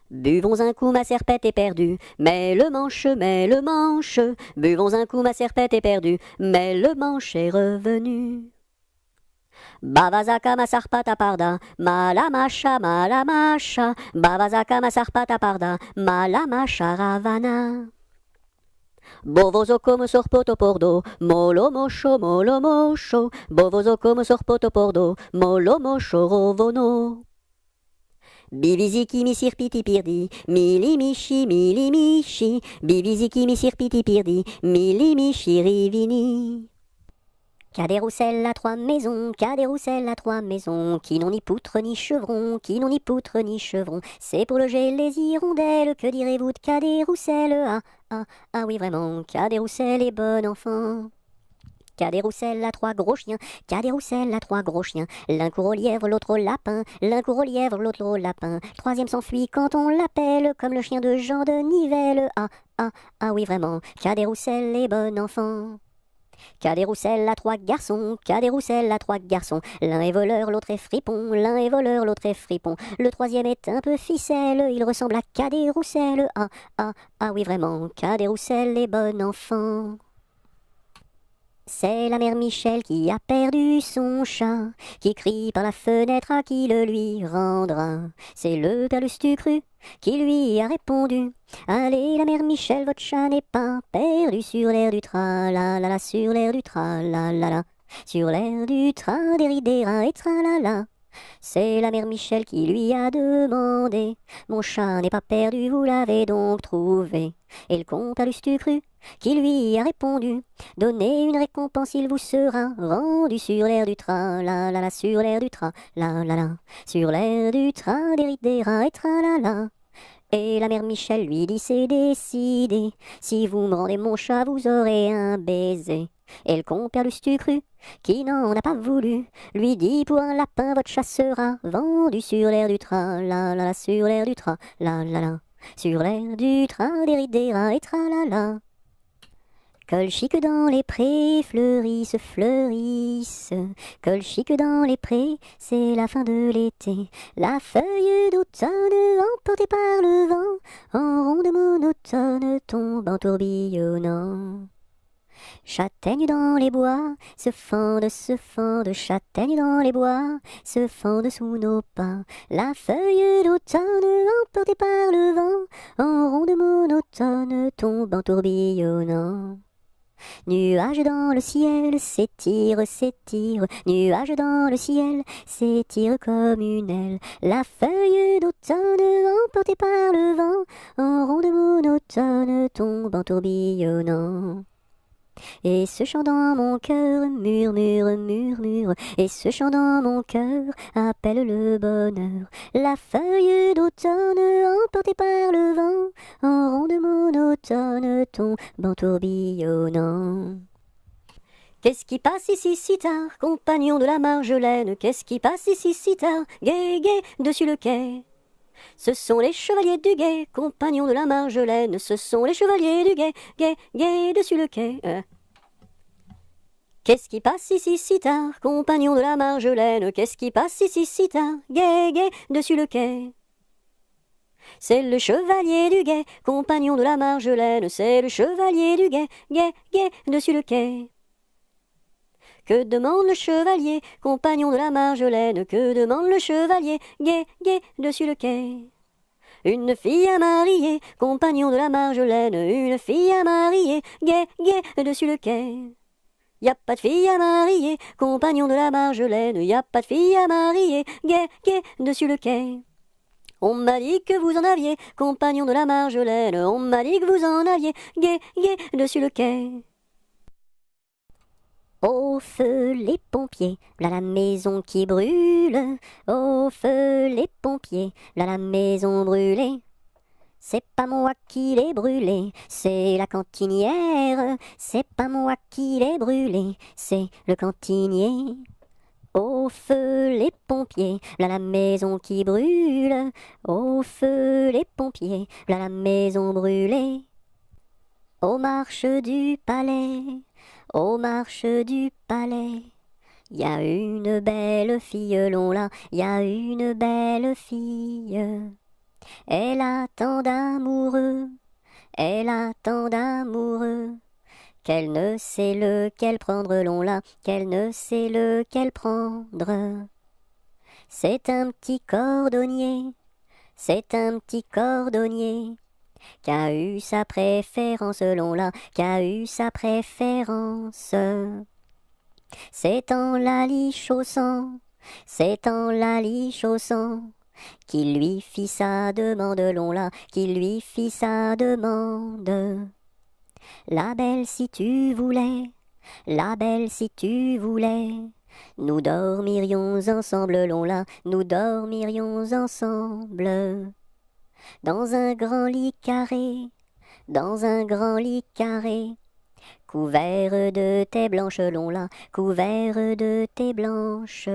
Buvons un coup, ma serpette est perdue, mais le manche, buvons un coup, ma serpette est perdue, mais le manche est revenu. Bavazaka masarpata parda, malamasha, Bavazaka masarpata parda, malamasha ravana. Bovozo come sorpoto pordo, molo mosho, Bovozo come sorpoto pordo, molo mosho rovono. Biviziki mi sirpiti pirdi, mili mishi, Biviziki mi sirpiti pirdi, mili mishi rivini. Qu'a des rousselles à trois maisons, qu'a des rousselles à trois maisons, qui n'ont ni poutre ni chevron, qui n'ont ni poutre ni chevron. C'est pour loger les hirondelles, que direz-vous de qu'a des rousselles? Ah oui vraiment, qu'a des rousselles est bon enfant. Qu'a des rousselles à trois gros chiens, qu'a des rousselles à trois gros chiens. L'un court au lièvre, l'autre au lapin, l'un court au lièvre, l'autre au lapin. Troisième s'enfuit quand on l'appelle, comme le chien de Jean de Nivelle. Ah oui vraiment, qu'a des rousselles est bon enfant. Qu'a des rousselles à trois garçons, qu'a des rousselles à trois garçons. L'un est voleur, l'autre est fripon, l'un est voleur, l'autre est fripon. Le troisième est un peu ficelle, il ressemble à qu'a des rousselles. Ah oui vraiment, qu'a des rousselles est bon enfant. C'est la mère Michel qui a perdu son chat, qui crie par la fenêtre à qui le lui rendra. C'est le père Lustucru qui lui a répondu: allez la mère Michel, votre chat n'est pas perdu sur l'air du tra-la-la-la, sur l'air du tra-la-la-la, sur l'air du tra-des-ri-des-ra et tra-la-la. C'est la mère Michel qui lui a demandé: mon chat n'est pas perdu, vous l'avez donc trouvé? Et le comte Lustucru qui lui a répondu: donnez une récompense, il vous sera rendu sur l'air du tra-la-la-la, sur l'air du tra-la-la-la, sur l'air du tra-des-ri-des-ra et tra-la-la. Et la mère Michel lui dit: c'est décidé, si vous me rendez mon chat, vous aurez un baiser. Et le compère Lustucru, qui n'en a pas voulu, lui dit: pour un lapin, votre chat sera vendu sur l'air du tra-la-la-la, sur l'air du tra-la-la-la, sur l'air du tra-des-ri-des-ra et tra-la-la. Colchique dans les prés, fleurissent, fleurissent. Colchique dans les prés, c'est la fin de l'été. La feuille d'automne, emportée par le vent, en ronde monotone, tombe en tourbillonnant. Châtaignes dans les bois, se fendent, châtaignes dans les bois, se fendent sous nos pas. La feuille d'automne, emportée par le vent, en ronde monotone, tombe en tourbillonnant. Nuages dans le ciel, s'étire, nuages dans le ciel, s'étire comme une aile. La feuille d'automne, emportée par le vent, en ronde monotone, tombe en tourbillonnant. Et ce chant dans mon cœur murmure, murmure, et ce chant dans mon cœur appelle le bonheur. La feuille d'automne emportée par le vent, en ronde monotone tombe en tourbillonnant. Qu'est-ce qui passe ici si tard, compagnon de la Marjolaine? Qu'est-ce qui passe ici si tard, gai, gai, dessus le quai? Ce sont les chevaliers du guet, compagnons de la Marjolaine. Ce sont les chevaliers du guet, gai, gai, dessus le quai. Qu'est-ce qui passe ici si tard, compagnons de la Marjolaine? Qu'est-ce qui passe ici si tard, gai, gai, dessus le quai? C'est le chevalier du guet, compagnon de la Marjolaine. C'est le chevalier du guet, gai, gai, dessus le quai. Que demande le chevalier, compagnon de la Marjolaine? Que demande le chevalier, gai, gai, dessus le quai? Une fille à marier, compagnon de la Marjolaine. Une fille à marier, gai, gai, dessus le quai. Y a pas de fille à marier, compagnon de la Marjolaine. Y a pas de fille à marier, gai, gai, dessus le quai. On m'a dit que vous en aviez, compagnon de la Marjolaine. On m'a dit que vous en aviez, gai, gai, dessus le quai. Au feu les pompiers, là la maison qui brûle. Au feu les pompiers, là la maison brûlée. C'est pas moi qui l'ai brûlé, c'est la cantinière. C'est pas moi qui l'ai brûlé, c'est le cantinier. Au feu les pompiers, là la maison qui brûle. Au feu les pompiers, là la maison brûlée. Aux marches du palais, aux marches du palais, y a une belle fille, là, y a une belle fille. Elle a tant d'amoureux, elle a tant d'amoureux, qu'elle ne sait lequel prendre l'on là, qu'elle ne sait lequel prendre. C'est un petit cordonnier, c'est un petit cordonnier, qu'a eu sa préférence l'on là, qu'a eu sa préférence. C'est en la lichaussant, c'est en la lichaussant, qu'il lui fit sa demande l'on là, qu'il lui fit sa demande. La belle si tu voulais, la belle si tu voulais, nous dormirions ensemble l'on là, nous dormirions ensemble. Dans un grand lit carré, dans un grand lit carré, couvert de tais blanches l'on là, couvert de tais blanches.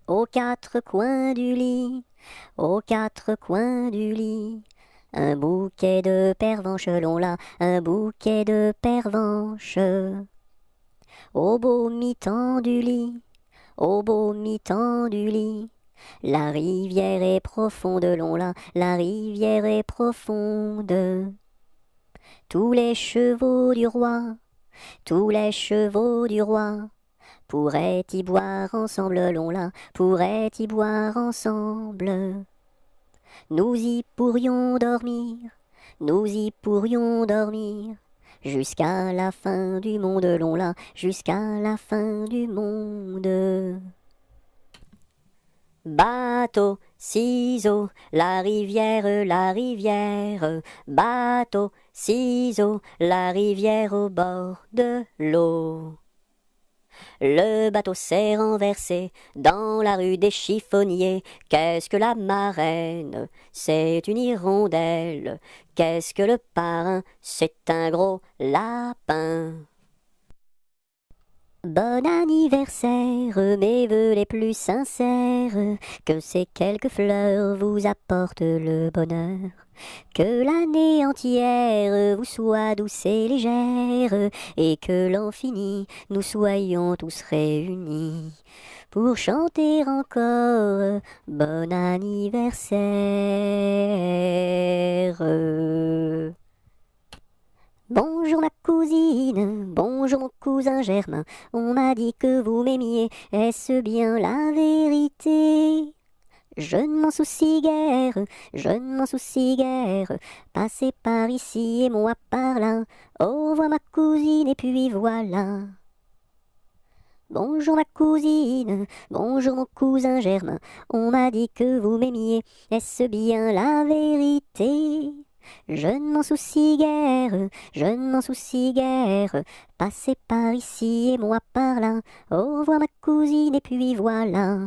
Aux quatre coins du lit, aux quatre coins du lit, un bouquet de pervenches l'on là, un bouquet de pervenches. Au beau mi-temps du lit, au beau mi-temps du lit, la rivière est profonde l'on là, la rivière est profonde. Tous les chevaux du roi, tous les chevaux du roi, pourraient y boire ensemble l'on là, pourraient y boire ensemble. Nous y pourrions dormir, nous y pourrions dormir, jusqu'à la fin du monde l'on là, jusqu'à la fin du monde. Bateau, ciseaux, la rivière, bateau, ciseaux, la rivière au bord de l'eau. Le bateau s'est renversé dans la rue des chiffonniers. Qu'est-ce que la marraine? C'est une hirondelle. Qu'est-ce que le parrain? C'est un gros lapin. Bon anniversaire, mes vœux les plus sincères, que ces quelques fleurs vous apportent le bonheur. Que l'année entière vous soit douce et légère, et que l'an fini, nous soyons tous réunis pour chanter encore bon anniversaire. Bonjour ma cousine, bonjour mon cousin Germain, on m'a dit que vous m'aimiez, est-ce bien la vérité? Je ne m'en soucie guère, je ne m'en soucie guère, passez par ici et moi par là, au revoir ma cousine et puis voilà. Bonjour ma cousine, bonjour mon cousin Germain, on m'a dit que vous m'aimiez, est-ce bien la vérité? Je ne m'en soucie guère, je ne m'en soucie guère, passez par ici et moi par là, au revoir ma cousine et puis voilà.